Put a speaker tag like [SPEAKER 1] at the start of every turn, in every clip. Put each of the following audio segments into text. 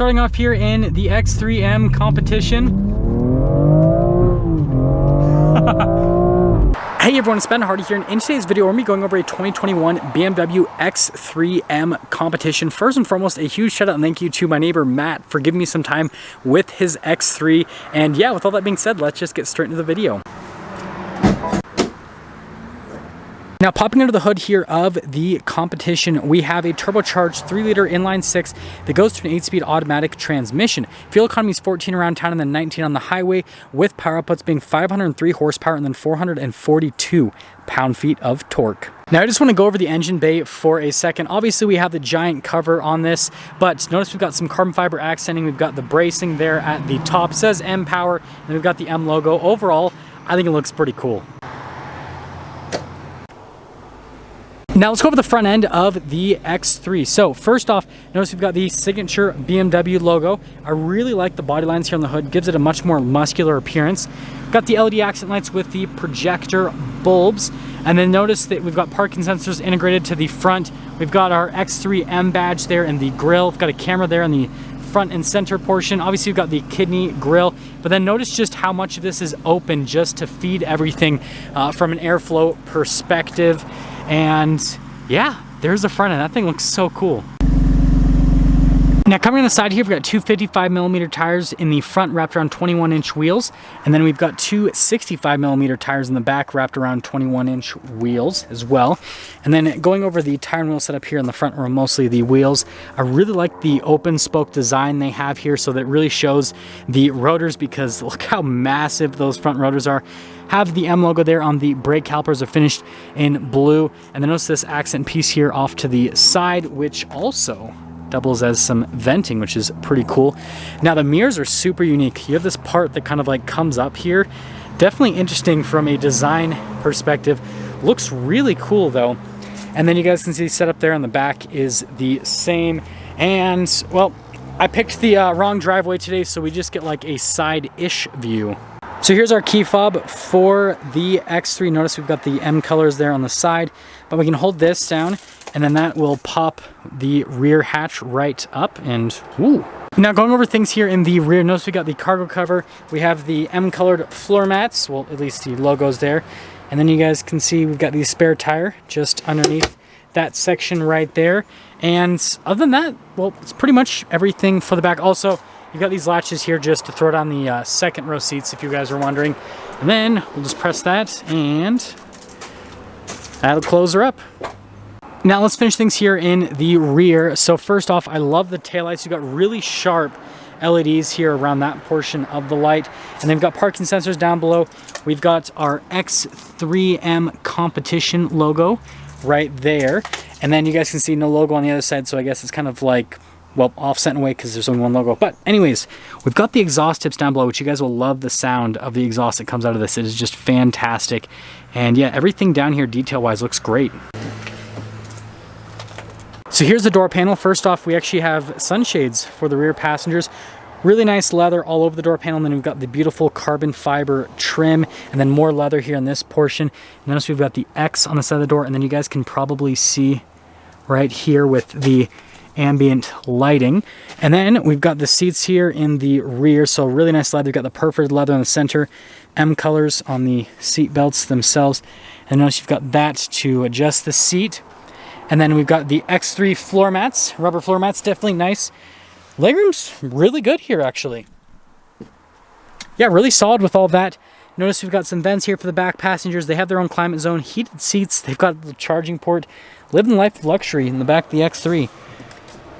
[SPEAKER 1] Starting off here in the X3 M Competition. Hey everyone, it's Ben Hardy here, and in today's video we're going to be going over a 2021 BMW X3 M Competition. First and foremost, a huge shout out and thank you to my neighbor Matt for giving me some time with his X3. And yeah, with all that being said, let's just get straight into the video. Now, popping under the hood here of the competition, we have a turbocharged 3-liter inline 6 that goes to an 8-speed automatic transmission. Fuel economy is 14 around town and then 19 on the highway, with power outputs being 503 horsepower and then 442 pound-feet of torque. Now, I just want to go over the engine bay for a second. Obviously, we have the giant cover on this, but notice we've got some carbon fiber accenting. We've got the bracing there at the top. It says M Power, and we've got the M logo. Overall, I think it looks pretty cool. Now let's go over the front end of the X3. So first off, notice we've got the signature BMW logo. I really like the body lines here on the hood. Gives it a much more muscular appearance. Got the LED accent lights with the projector bulbs. And then notice that we've got parking sensors integrated to the front. We've got our X3 M badge there in the grille. We've got a camera there in the front and center portion. Obviously, we've got the kidney grille, but then notice just how much of this is open just to feed everything from an airflow perspective. And yeah, there's the front end. That thing looks so cool. Now, coming on the side here, we've got two 55mm tires in the front wrapped around 21-inch wheels. And then we've got two 65mm tires in the back wrapped around 21-inch wheels as well. And then going over the tire and wheel setup here in the front row, mostly the wheels. I really like the open spoke design they have here, so that really shows the rotors, because look how massive those front rotors are. Have the M logo there on the brake calipers, are finished in blue. And then notice this accent piece here off to the side, which also doubles as some venting, which is pretty cool. Now the mirrors are super unique. You have this part that kind of like comes up here. Definitely interesting from a design perspective. Looks really cool though. And then you guys can see set up there on the back is the same. And well, I picked the wrong driveway today, so we just get like a side-ish view. So here's our key fob for the X3. Notice we've got the M colors there on the side, but we can hold this down and then that will pop the rear hatch right up. And ooh. Now going over things here in the rear, notice we got the cargo cover. We have the M colored floor mats, well, at least the logo's there. And then you guys can see we've got the spare tire just underneath that section right there. And other than that, well, it's pretty much everything for the back. Also, you've got these latches here just to throw down the second row seats, if you guys are wondering. And then we'll just press that and that'll close her up. Now let's finish things here in the rear. So first off, I love the taillights. You've got really sharp LEDs here around that portion of the light. And then we've got parking sensors down below. We've got our X3 M Competition logo right there. And then you guys can see no logo on the other side, so I guess it's kind of like, well, offset in a way because there's only one logo. But anyways, we've got the exhaust tips down below, which you guys will love the sound of the exhaust that comes out of this. It is just fantastic. And yeah, everything down here detail-wise looks great. So here's the door panel. First off, we actually have sunshades for the rear passengers. Really nice leather all over the door panel. And then we've got the beautiful carbon fiber trim, and then more leather here in this portion. And notice we've got the X on the side of the door, and then you guys can probably see right here with the ambient lighting. And then we've got the seats here in the rear, so really nice leather. We've got the perforated leather in the center, M colors on the seat belts themselves. And notice you've got that to adjust the seat. And then we've got the X3 floor mats, rubber floor mats, definitely nice. Legroom's really good here, actually. Yeah, really solid with all that. Notice we've got some vents here for the back passengers. They have their own climate zone, heated seats. They've got the charging port. Living the life of luxury in the back of the X3.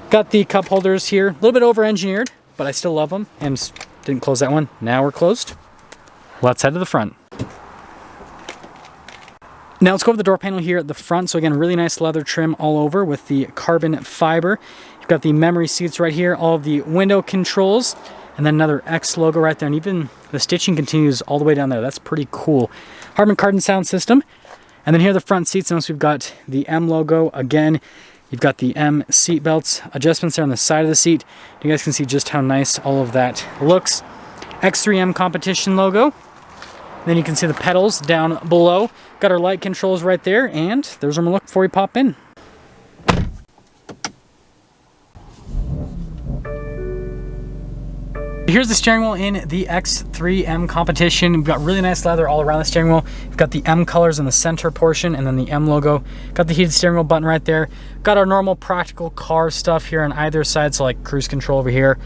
[SPEAKER 1] Got the cup holders here, a little bit over-engineered, but I still love them. And didn't close that one. Now we're closed. Let's head to the front. Now let's go over the door panel here at the front. So again, really nice leather trim all over with the carbon fiber. You've got the memory seats right here, all of the window controls, and then another X logo right there. And even the stitching continues all the way down there. That's pretty cool. Harman Kardon sound system. And then here are the front seats. Notice we've got the M logo again. You've got the M seat belts adjustments there on the side of the seat. You guys can see just how nice all of that looks. X3 M Competition logo. Then you can see the pedals down below. Got our light controls right there, and there's our look before we pop in. Here's the steering wheel in the X3 M Competition. We've got really nice leather all around the steering wheel. We've got the M colors in the center portion and then the M logo. Got the heated steering wheel button right there. Got our normal practical car stuff here on either side, so like cruise control over here.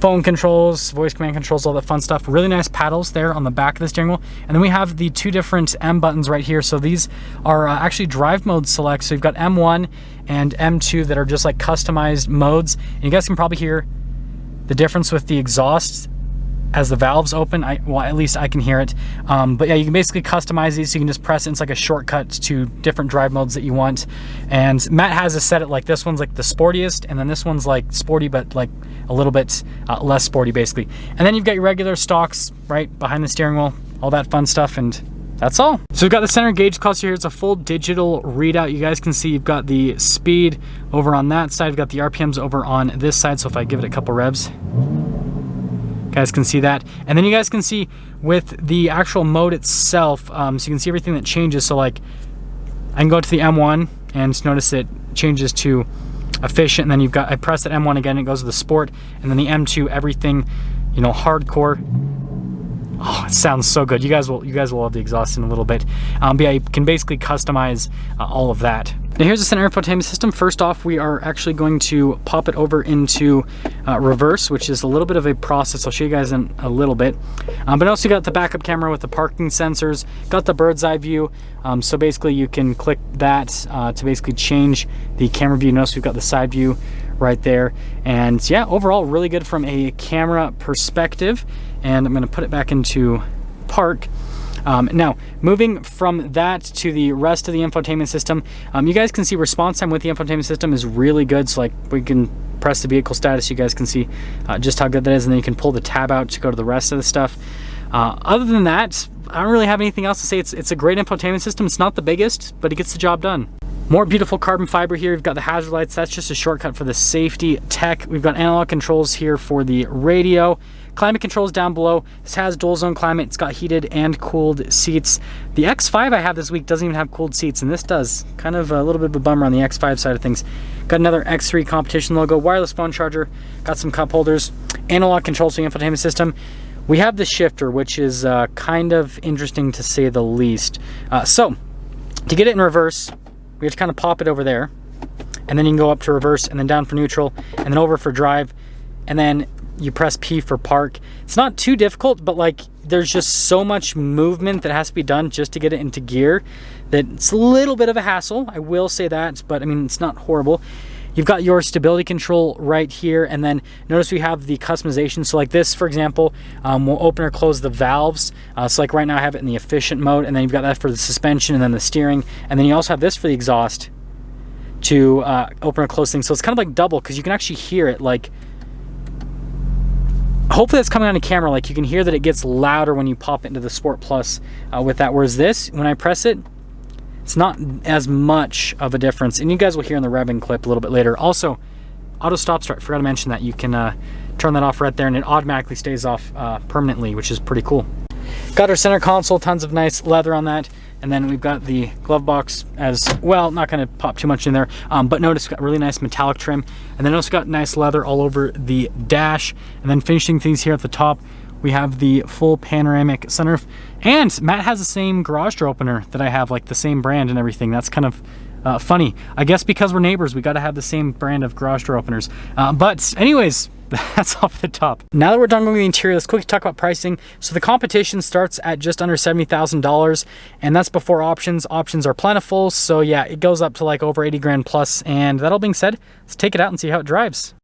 [SPEAKER 1] Phone controls, voice command controls, all that fun stuff. Really nice paddles there on the back of the steering wheel. And then we have the two different M buttons right here. So these are actually drive mode select. So you've got M1 and M2 that are just like customized modes. And you guys can probably hear the difference with the exhaust as the valves open. Well, at least I can hear it. But yeah, you can basically customize these, so you can just press it. It's like a shortcut to different drive modes that you want. And Matt has it set it like this one's like the sportiest, and then this one's like sporty, but like a little bit less sporty basically. And then you've got your regular stocks right behind the steering wheel, all that fun stuff, and that's all. So we've got the center gauge cluster here. It's a full digital readout. You guys can see you've got the speed over on that side. We've got the RPMs over on this side. So if I give it a couple revs, you guys can see that. And then you guys can see with the actual mode itself, so you can see everything that changes. So like I can go to the M1 and notice it changes to efficient. And then you've got, I press that M1 again, it goes to the sport. And then the M2, everything, you know, hardcore. Oh, it sounds so good. You guys will love the exhaust in a little bit. But yeah, you can basically customize all of that. Now here's the center infotainment system. First off, we are actually going to pop it over into reverse, which is a little bit of a process. I'll show you guys in a little bit. But also got the backup camera with the parking sensors, got the bird's eye view. So basically you can click that to basically change the camera view. Notice we've got the side view right there. And yeah, overall really good from a camera perspective. And I'm going to put it back into park. Now, moving from that to the rest of the infotainment system, you guys can see response time with the infotainment system is really good. So like we can press the vehicle status, you guys can see just how good that is, and then you can pull the tab out to go to the rest of the stuff. Other than that, I don't really have anything else to say. It's a great infotainment system. It's not the biggest, but it gets the job done. More beautiful carbon fiber here. We've got the hazard lights. That's just a shortcut for the safety tech. We've got analog controls here for the radio. Climate controls down below. This has dual zone climate. It's got heated and cooled seats. The X5 I have this week doesn't even have cooled seats, and this does. Kind of a little bit of a bummer on the X5 side of things. Got another X3 Competition logo, wireless phone charger, got some cup holders, analog controls for the infotainment system. We have the shifter, which is kind of interesting to say the least. So to get it in reverse, we have to kind of pop it over there, and then you can go up to reverse and then down for neutral and then over for drive, and then you press P for park. It's not too difficult, but like there's just so much movement that has to be done just to get it into gear that it's a little bit of a hassle. I will say that, but I mean, it's not horrible. You've got your stability control right here, and then notice we have the customization. So like this, for example, we'll open or close the valves. So like right now I have it in the efficient mode, and then you've got that for the suspension and then the steering. And then you also have this for the exhaust to open or close things. So it's kind of like double, because you can actually hear it. Like, hopefully that's coming on a camera. Like you can hear that it gets louder when you pop it into the Sport Plus with that. Whereas this, when I press it, it's not as much of a difference. And you guys will hear in the revving clip a little bit later. Also, auto stop start, forgot to mention that. You can turn that off right there, and it automatically stays off permanently, which is pretty cool. Got our center console, tons of nice leather on that. And then we've got the glove box as well. Not going to pop too much in there, but notice we've got really nice metallic trim. And then also got nice leather all over the dash. And then finishing things here at the top, we have the full panoramic sunroof. And Matt has the same garage door opener that I have, like the same brand and everything. That's kind of funny. I guess because we're neighbors, we got to have the same brand of garage door openers. But anyways, that's off the top. Now that we're done with the interior, let's quickly talk about pricing. So the Competition starts at just under $70,000, and that's before options. Options are plentiful, so yeah, it goes up to like over 80 grand plus. And that all being said, let's take it out and see how it drives.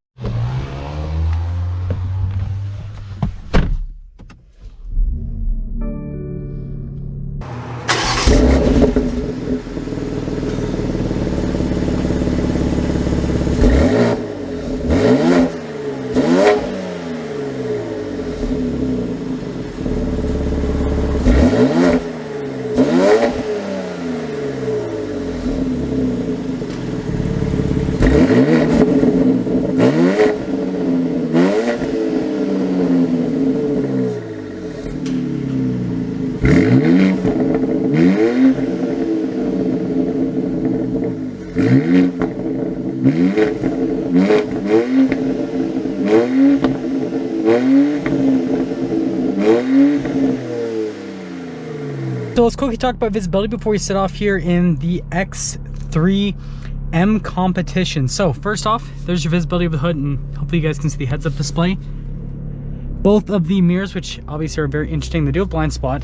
[SPEAKER 1] So let's quickly talk about visibility before we set off here in the X3 M Competition. So first off, there's your visibility of the hood, and hopefully you guys can see the heads-up display. Both of the mirrors, which obviously are very interesting, they do have blind spot.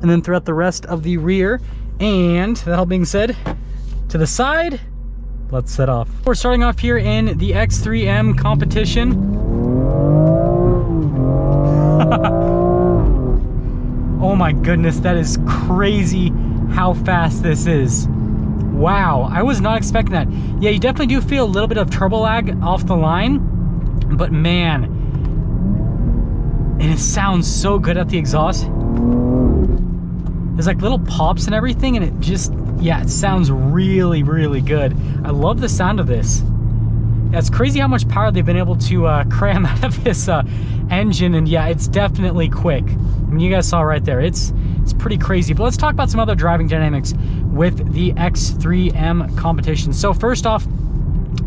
[SPEAKER 1] And then throughout the rest of the rear. And that all being said, to the side, let's set off. We're starting off here in the X3 M Competition. Oh my goodness, that is crazy how fast this is. Wow, I was not expecting that. Yeah, you definitely do feel a little bit of turbo lag off the line, but man, and it sounds so good at the exhaust. There's like little pops and everything, and it just, yeah, it sounds really, really good. I love the sound of this. Yeah, it's crazy how much power they've been able to cram out of this engine, and yeah, it's definitely quick. I mean, you guys saw right there, it's pretty crazy. But let's talk about some other driving dynamics with the X3 M Competition. So first off,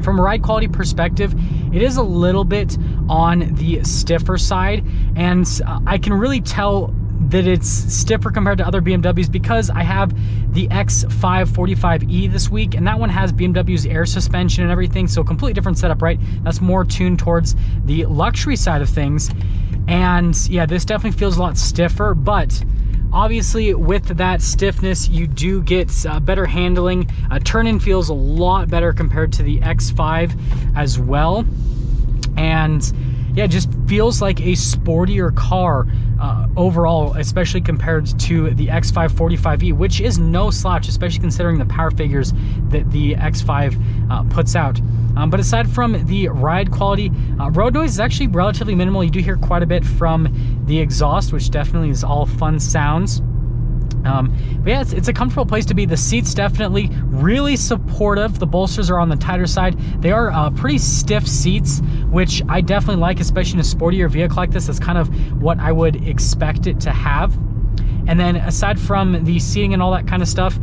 [SPEAKER 1] from a ride quality perspective, it is a little bit on the stiffer side, and I can really tell that it's stiffer compared to other BMWs because I have the X5 45e this week, and that one has BMW's air suspension and everything, so completely different setup, right? That's more tuned towards the luxury side of things. And yeah, this definitely feels a lot stiffer, but obviously with that stiffness, you do get better handling. Turn-in feels a lot better compared to the X5 as well. And yeah, it just feels like a sportier car overall, especially compared to the X5 45e, which is no slouch, especially considering the power figures that the X5 puts out. But aside from the ride quality, road noise is actually relatively minimal. You do hear quite a bit from the exhaust, which definitely is all fun sounds. But yeah, it's a comfortable place to be. The seats definitely really supportive. The bolsters are on the tighter side. They are pretty stiff seats, which I definitely like, especially in a sportier vehicle like this. That's kind of what I would expect it to have. And then aside from the seating and all that kind of stuff,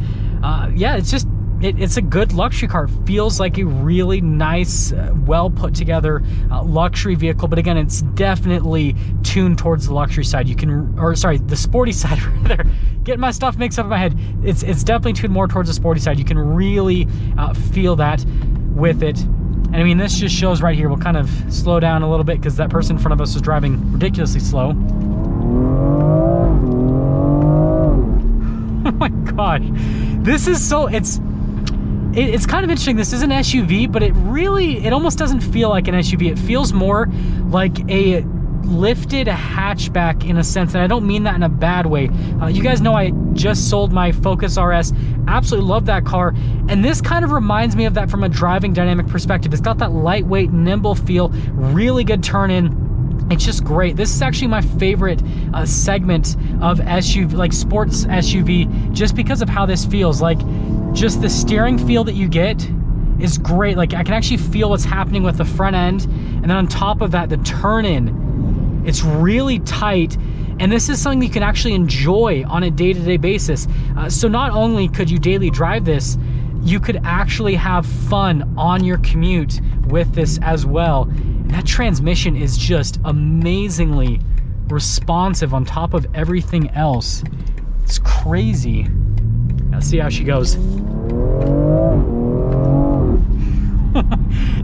[SPEAKER 1] yeah, it's just, it's a good luxury car. It feels like a really nice, well put together luxury vehicle. But again, it's definitely tuned towards the luxury side. You can, or sorry, the sporty side rather. Getting my stuff mixed up in my head. It's definitely tuned more towards the sporty side. You can really feel that with it. And I mean, this just shows right here. We'll kind of slow down a little bit because that person in front of us was driving ridiculously slow. Oh my gosh. This is so, it's kind of interesting. This is an SUV, but it almost doesn't feel like an SUV. It feels more like a lifted hatchback in a sense, and I don't mean that in a bad way. You guys know I just sold my Focus RS. Absolutely love that car, and this kind of reminds me of that from a driving dynamic perspective. It's got that lightweight, nimble feel, really good turn-in. It's just great. This is actually my favorite segment of SUV, like sports SUV, just because of how this feels. Like, just the steering feel that you get is great. Like, I can actually feel what's happening with the front end, and then on top of that, the turn-in. It's really tight, and this is something you can actually enjoy on a day-to-day basis. So not only could you daily drive this, you could actually have fun on your commute with this as well. And that transmission is just amazingly responsive on top of everything else. It's crazy. Let's see how she goes.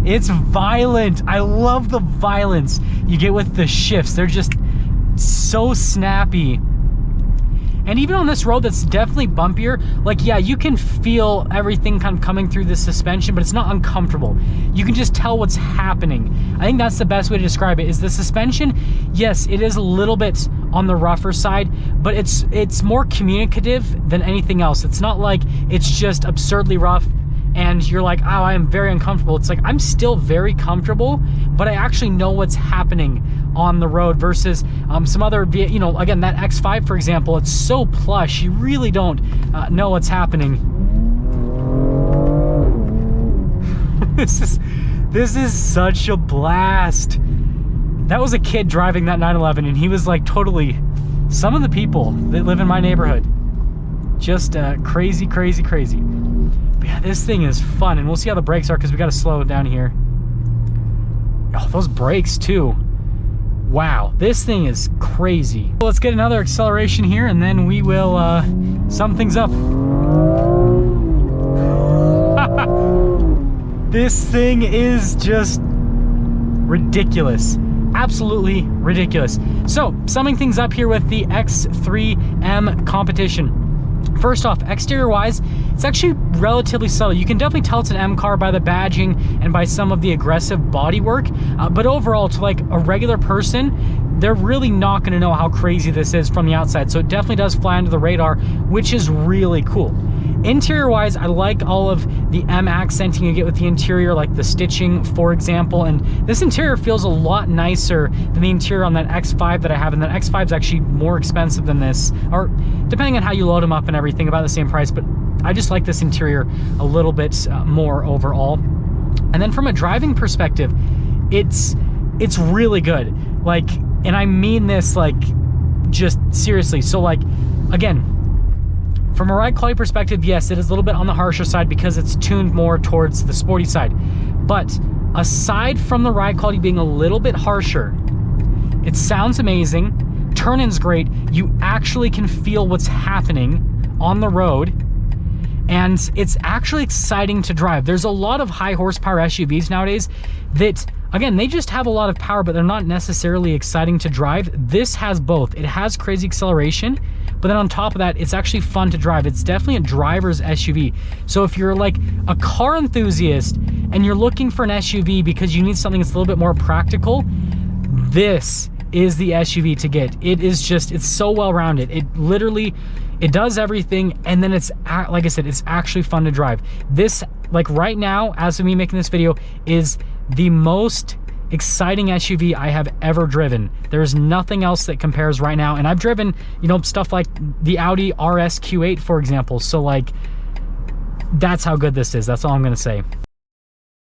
[SPEAKER 1] It's violent. I love the violence you get with the shifts. They're just so snappy. And even on this road that's definitely bumpier, like, yeah, you can feel everything kind of coming through the suspension, but it's not uncomfortable. You can just tell what's happening. I think that's the best way to describe it. Is the suspension, yes, it is a little bit on the rougher side, but it's more communicative than anything else. It's not like it's just absurdly rough and you're like, oh, I am very uncomfortable. It's like, I'm still very comfortable, but I actually know what's happening on the road versus some other, you know, again, that X5, for example, it's so plush, you really don't know what's happening. This is such a blast. That was a kid driving that 911, and he was like totally, some of the people that live in my neighborhood, just crazy, crazy, crazy. But yeah, this thing is fun, and we'll see how the brakes are because we got to slow it down here. Oh, those brakes too. Wow, this thing is crazy. Let's get another acceleration here and then we will sum things up. This thing is just ridiculous. Absolutely ridiculous. So, summing things up here with the X3 M Competition. First off, exterior wise, it's actually relatively subtle. You can definitely tell it's an M car by the badging and by some of the aggressive bodywork, but overall, to like a regular person, they're really not going to know how crazy this is from the outside. So it definitely does fly under the radar, which is really cool. Interior wise, I like all of the M accenting you get with the interior, like the stitching, for example, and this interior feels a lot nicer than the interior on that X5 that I have, and that X5 is actually more expensive than this, or depending on how you load them up and everything, about the same price, but I just like this interior a little bit more overall. And then from a driving perspective, it's really good. Like, and I mean this like just seriously. So like, again, from a ride quality perspective, yes, it is a little bit on the harsher side because it's tuned more towards the sporty side. But aside from the ride quality being a little bit harsher, it sounds amazing. Turn-in's great. You actually can feel what's happening on the road, and it's actually exciting to drive. There's a lot of high horsepower SUVs nowadays that, again, they just have a lot of power, but they're not necessarily exciting to drive. This has both. It has crazy acceleration, but then on top of that, it's actually fun to drive. It's definitely a driver's SUV. So if you're like a car enthusiast and you're looking for an SUV because you need something that's a little bit more practical, this is the SUV to get. It is just, it's so well-rounded. It literally, it does everything, and then it's, like I said, it's actually fun to drive. This, like right now, as of me making this video, is the most exciting SUV I have ever driven. There's nothing else that compares right now, and I've driven, you know, stuff like the Audi RS Q8, for example, so like, that's how good this is. That's all I'm gonna say.